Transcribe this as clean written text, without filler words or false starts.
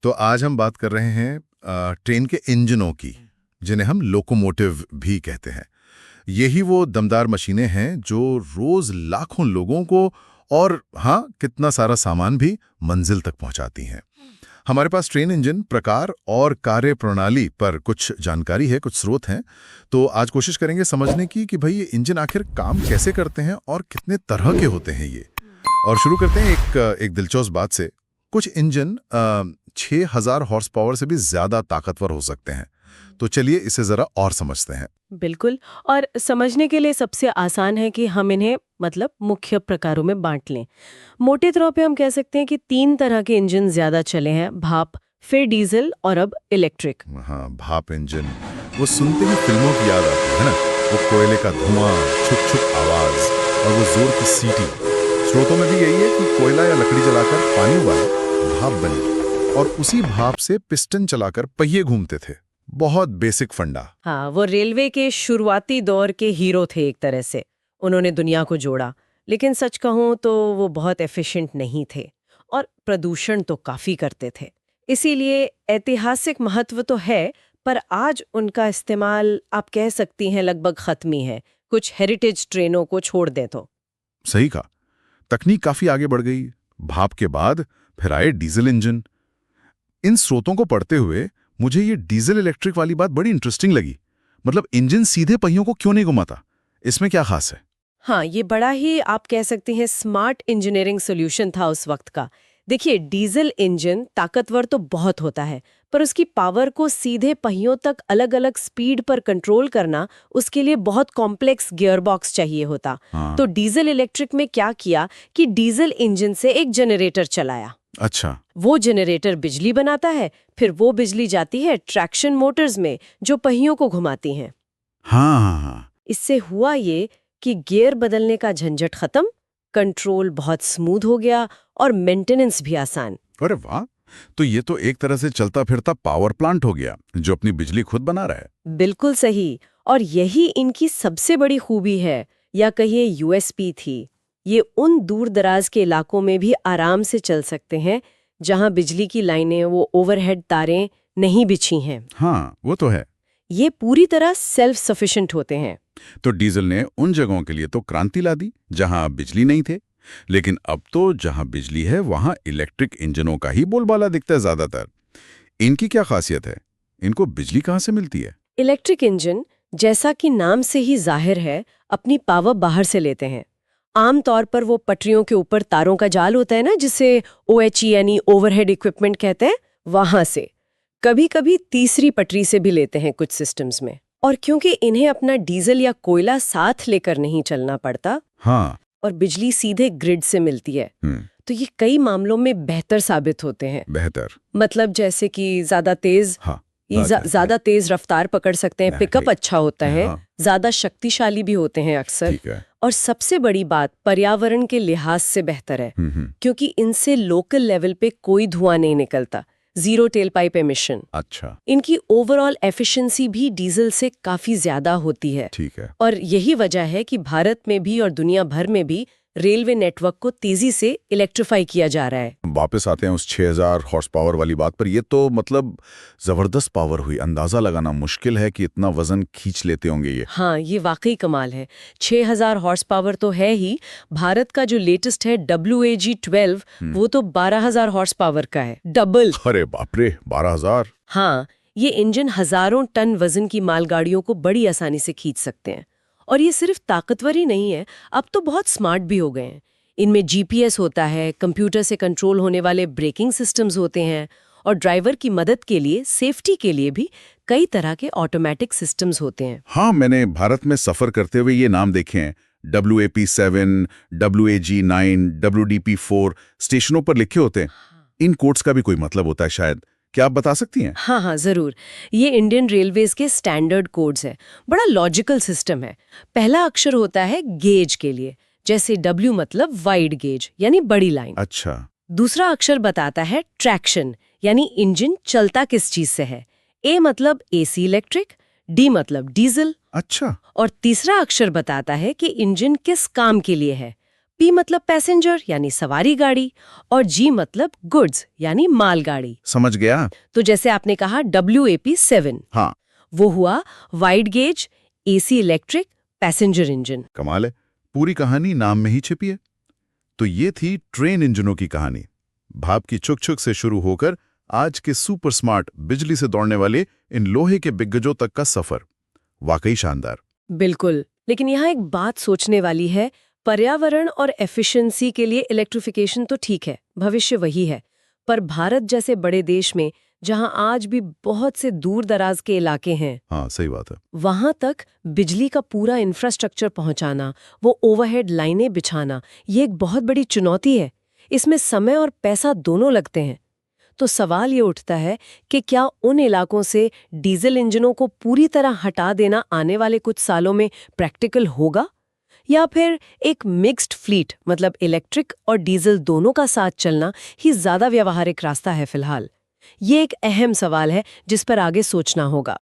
तो आज हम बात कर रहे हैं ट्रेन के इंजनों की, जिन्हें हम लोकोमोटिव भी कहते हैं। यही वो दमदार मशीनें हैं जो रोज लाखों लोगों को और हाँ, कितना सारा सामान भी मंजिल तक पहुंचाती हैं। हमारे पास ट्रेन इंजन प्रकार और कार्य प्रणाली पर कुछ जानकारी है, कुछ स्रोत हैं। तो आज कोशिश करेंगे समझने की कि भाई ये इंजन आखिर काम कैसे करते हैं और कितने तरह के होते हैं ये। और शुरू करते हैं एक दिलचस्प बात से। कुछ इंजन 6000 हॉर्स पावर से भी ज्यादा ताकतवर हो सकते हैं। तो चलिए इसे जरा और समझते हैं। बिल्कुल। और समझने के लिए सबसे आसान है कि हम इन्हें मुख्य प्रकारों में बांट लें। मोटे तौर पे हम कह सकते हैं कि 3 तरह के इंजन ज्यादा चले हैं: भाप, फिर डीजल और अब इलेक्ट्रिक। हाँ, भाप इंजन, वो सुनते ही फिल्मों की याद आती है ना। वो कोयले का धुआं, छुक छुक आवाज और वो जोर की सीटी। स्रोतों में भी यही है कि कोयला या लकड़ी जलाकर पानी उबाला, भाप बनी और उसी भाप से पिस्टन चलाकर पहिए घूमते थे। बहुत बेसिक फंडा। हाँ, वो रेलवे के शुरुआती दौर के हीरो थे एक तरह से। उन्होंने दुनिया को जोड़ा, लेकिन सच कहूं तो वो बहुत एफिशिएंट नहीं थे और प्रदूषण तो काफी करते थे। इसीलिए ऐतिहासिक महत्व तो है, पर आज उनका इस्तेमाल आप कह सकती हैं लगभग खत्म ही है, कुछ हेरिटेज ट्रेनों को छोड़ दें तो। सही कहा, तकनीक काफी आगे बढ़ गई। भाप के बाद फिर आए डीजल इंजन। इन स्रोतों को पढ़ते हुए मुझे ये डीजल इलेक्ट्रिक वाली बात बड़ी इंटरेस्टिंग लगी। मतलब इंजन सीधे पहियों को क्यों नहीं घुमाता, इसमें क्या खास है? हाँ, ये बड़ा ही आप कह सकते हैं स्मार्ट इंजीनियरिंग सॉल्यूशन था उस वक्त का। देखिए, डीजल इंजन ताकतवर तो बहुत होता है, पर उसकी पावर को सीधे पहियों तक अलग अलग स्पीड पर कंट्रोल करना, उसके लिए बहुत कॉम्प्लेक्स गियरबॉक्स चाहिए होता। हाँ। तो डीजल इलेक्ट्रिक में क्या किया कि डीजल इंजन से एक जनरेटर चलाया। अच्छा। वो जनरेटर बिजली बनाता है, फिर वो बिजली जाती है ट्रैक्शन मोटर्स में जो पहियों को घुमाती हैं। हाँ हाँ हाँ। इससे हुआ ये कि गियर बदलने का झंझट खत्म, कंट्रोल बहुत स्मूथ हो गया और मेंटेनेंस भी आसान। अरे वाह, तो ये तो एक तरह से चलता फिरता पावर प्लांट हो गया जो अपनी बिजली खुद बना रहा है। बिल्कुल सही, और यही इनकी सबसे बड़ी खूबी है, या कहिए यूएसपी थी। ये उन दूर दराज के इलाकों में भी आराम से चल सकते हैं जहां बिजली की लाइनें, वो ओवरहेड तारें नहीं बिछी हैं। हाँ, वो तो है। ये पूरी तरह सेल्फ सफिशिएंट होते हैं। तो डीजल ने उन जगहों के लिए तो क्रांति ला दी जहां बिजली नहीं थे, लेकिन अब तो जहां बिजली है वहां इलेक्ट्रिक इंजनों का ही बोलबाला दिखता है ज्यादातर। इनकी क्या खासियत है? इनको बिजली कहां से मिलती है? इलेक्ट्रिक इंजन, जैसा कि नाम से ही जाहिर है, अपनी पावर बाहर से लेते हैं। आमतौर पर वो पटरियों के ऊपर तारों का जाल होता है ना, जिसे ओएचई यानी ओवरहेड इक्विपमेंट कहते हैं, वहां से। कभी कभी तीसरी पटरी से भी लेते हैं कुछ सिस्टम्स में। और क्योंकि इन्हें अपना डीजल या कोयला साथ लेकर नहीं चलना पड़ता, हाँ, और बिजली सीधे ग्रिड से मिलती है, तो ये कई मामलों में बेहतर साबित होते हैं। बेहतर मतलब जैसे कि ज्यादा तेज, हाँ, ज्यादा तेज रफ्तार पकड़ सकते हैं, पिकअप अच्छा होता है, हाँ। ज्यादा शक्तिशाली भी होते हैं अक्सर। ठीक है। और सबसे बड़ी बात, पर्यावरण के लिहाज से बेहतर है, क्योंकि इनसे लोकल लेवल पे कोई धुआं नहीं निकलता, जीरो टेल पाइप एमिशन। अच्छा। इनकी ओवरऑल एफिशिएंसी भी डीजल से काफी ज्यादा होती है। ठीक है। और यही वजह है कि भारत में भी और दुनिया भर में भी रेलवे नेटवर्क को तेजी से इलेक्ट्रीफाई किया जा रहा है। वापस आते हैं उस 6000 हॉर्स पावर वाली बात पर। ये तो मतलब जबरदस्त पावर हुई। अंदाजा लगाना मुश्किल है कि इतना वजन खींच लेते होंगे ये। हाँ, ये वाकई कमाल है। 6000 हॉर्स पावर तो है ही। भारत का जो लेटेस्ट है WAG-12, वो तो 12000 हॉर्स पावर का है, डबल। अरे बाप रे, 12000। हाँ, ये इंजन हजारों टन वजन की मालगाड़ियों को बड़ी आसानी से खींच सकते हैं। और ये सिर्फ ताकतवर ही नहीं है, अब तो बहुत स्मार्ट भी हो गए हैं। इनमें GPS होता है, कंप्यूटर से कंट्रोल होने वाले ब्रेकिंग सिस्टम्स होते हैं, और ड्राइवर की मदद के लिए, सेफ्टी के लिए भी कई तरह के ऑटोमेटिक सिस्टम्स होते हैं। हाँ, मैंने भारत में सफर करते हुए ये नाम देखे हैं। WAP-7, WAG-9, WDP-4 स्टेशनों पर लिखे होते हैं। इन कोड्स का भी कोई मतलब होता है शायद, क्या आप बता सकती हैं? हाँ हाँ, जरूर। ये इंडियन रेलवेज के स्टैंडर्ड कोड्स है। बड़ा लॉजिकल सिस्टम है। पहला अक्षर होता है गेज के लिए, जैसे W मतलब वाइड गेज यानी बड़ी लाइन। अच्छा। दूसरा अक्षर बताता है ट्रैक्शन, यानी इंजन चलता किस चीज से है। A मतलब AC इलेक्ट्रिक, D मतलब डीजल। अच्छा। और तीसरा अक्षर बताता है कि इंजन किस काम के लिए है। P मतलब पैसेंजर यानी सवारी गाड़ी और G मतलब गुड्स यानी मालगाड़ी। समझ गया। तो जैसे आपने कहा WAP-7, हाँ, वो हुआ wide gauge AC electric passenger engine. कमाल है, पूरी कहानी नाम में ही छिपी है। तो ये थी ट्रेन इंजनों की कहानी, भाप की चुक-चुक से शुरू होकर आज के सुपर स्मार्ट बिजली से दौड़ने वाले इन लोहे के दिग्गजों तक का सफर। वाकई शानदार। बिल्कुल, लेकिन यहाँ एक बात सोचने वाली है, पर्यावरण और एफिशिएंसी के लिए इलेक्ट्रिफिकेशन तो ठीक है, भविष्य वही है, पर भारत जैसे बड़े देश में जहाँ आज भी बहुत से दूर दराज के इलाके हैं, हाँ, सही बात है। वहां तक बिजली का पूरा इंफ्रास्ट्रक्चर पहुंचाना, वो ओवरहेड लाइनें बिछाना, ये एक बहुत बड़ी चुनौती है। इसमें समय और पैसा दोनों लगते हैं। तो सवाल ये उठता है कि क्या उन इलाकों से डीजल इंजनों को पूरी तरह हटा देना आने वाले कुछ सालों में प्रैक्टिकल होगा, या फिर एक मिक्स्ड फ्लीट मतलब इलेक्ट्रिक और डीजल दोनों का साथ चलना ही ज्यादा व्यावहारिक रास्ता है फिलहाल। ये एक अहम सवाल है जिस पर आगे सोचना होगा।